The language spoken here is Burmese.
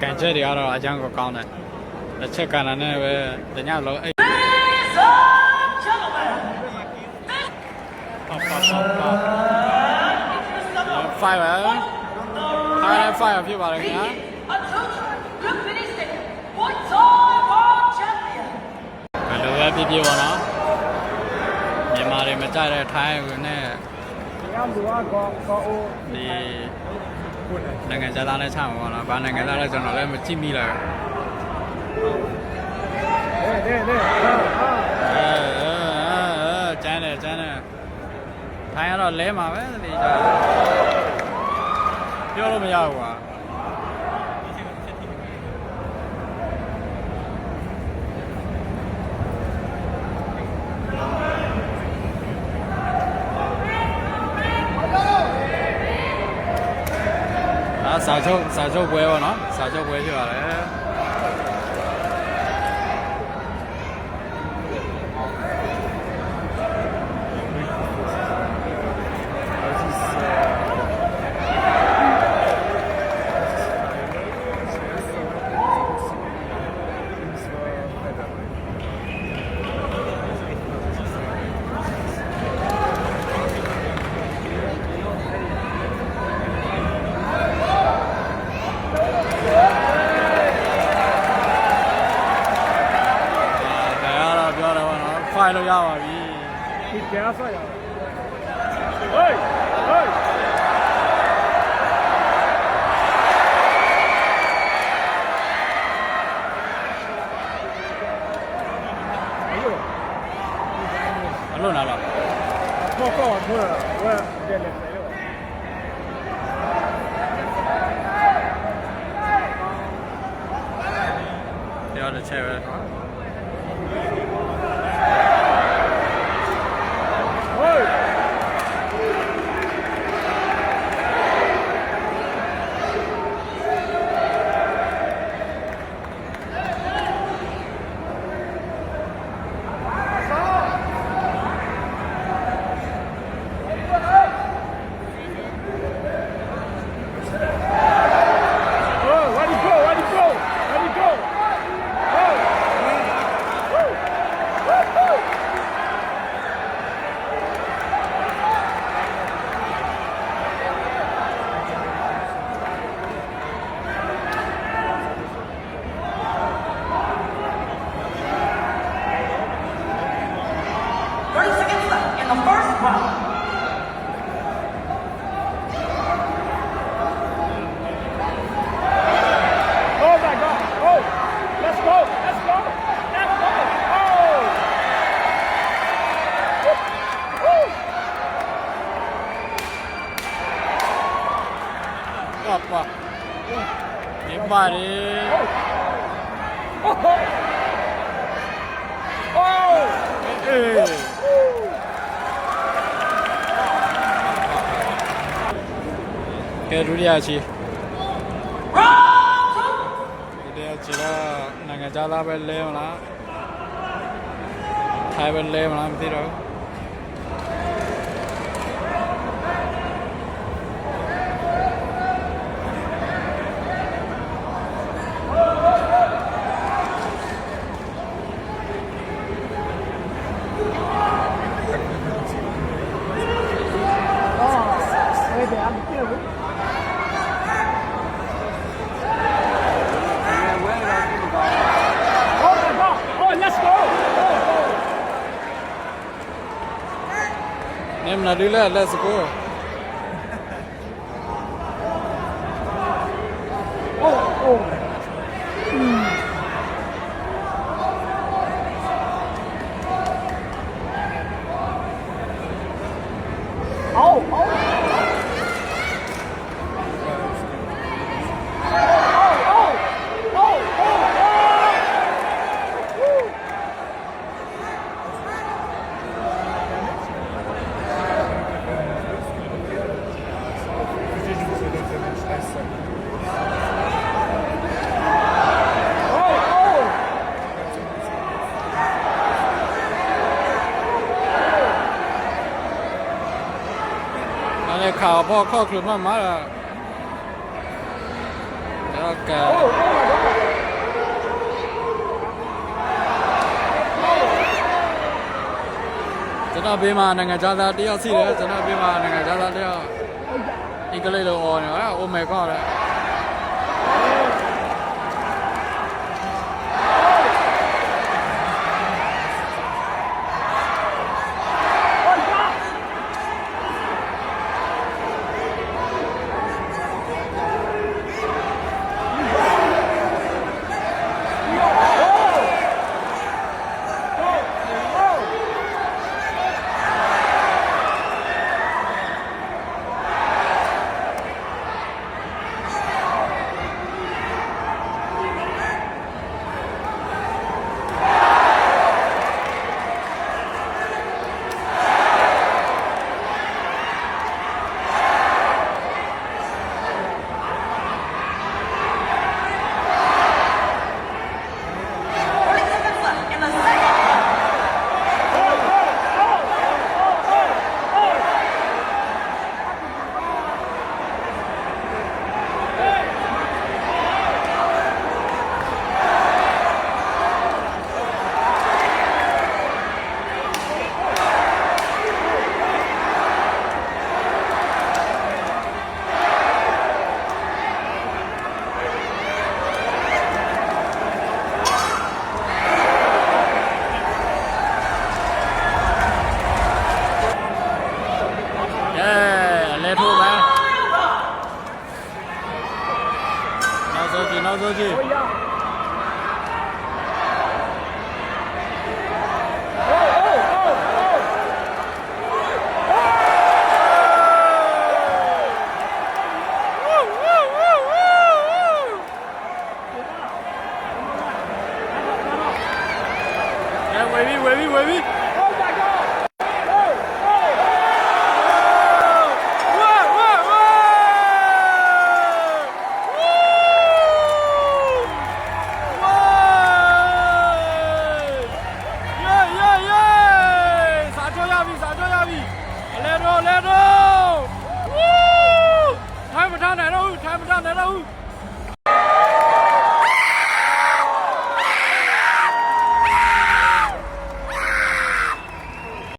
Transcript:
感觉的要到阿江个高呢，那吃干了那个人家老哎。5 5 ဖြစ်ပါလေခင်ဗျာဘယ်လိုပဲဖြစ်ဖြစ်ပါနော်မြန်မာတွေမကြိုက်တဲ့ထိုင်းကိုနဲ့ဒီနိုင်ငံသားနဲ့ချမှာပါနော်ဘာနိုင်ငံသားလဲကျွန်တော်လည်းမကြည့်မိလိုက်ကျန်းတယ်ထိုင်းကတော့လဲမှာပဲဒီကြပြောလို့မရဘူးကွာစာချုပ်ပွဲပေါ့နော်စာချုပ်ပွဲဖြစ်ပါတယ်快乐要啊！你给他算呀！哎！哎呦！漏哪了？我告我错了，我这里谁了？不要的车呗。Papa, everybody. Okay, ready achi. Ready achi la, nanga jala bel le mana, Thai bel le mana mesti dah. Name Nadila, let's go. Này khảo po kho khử mà má là တော့ကကျွန်တော်ဘေးမှာနိုင်ငံခြားသားတယောက်ရှိတယ်ကျွန်တော်ဘေးမှာနိုင်ငံခြားသားတယောက်အင်္ဂလိပ်လိုအော်နေတယ် Oh my god နောက်ဆုံးကြည့်ဝေပြီလဲတော့ထိုင်မထားနိုင်တော့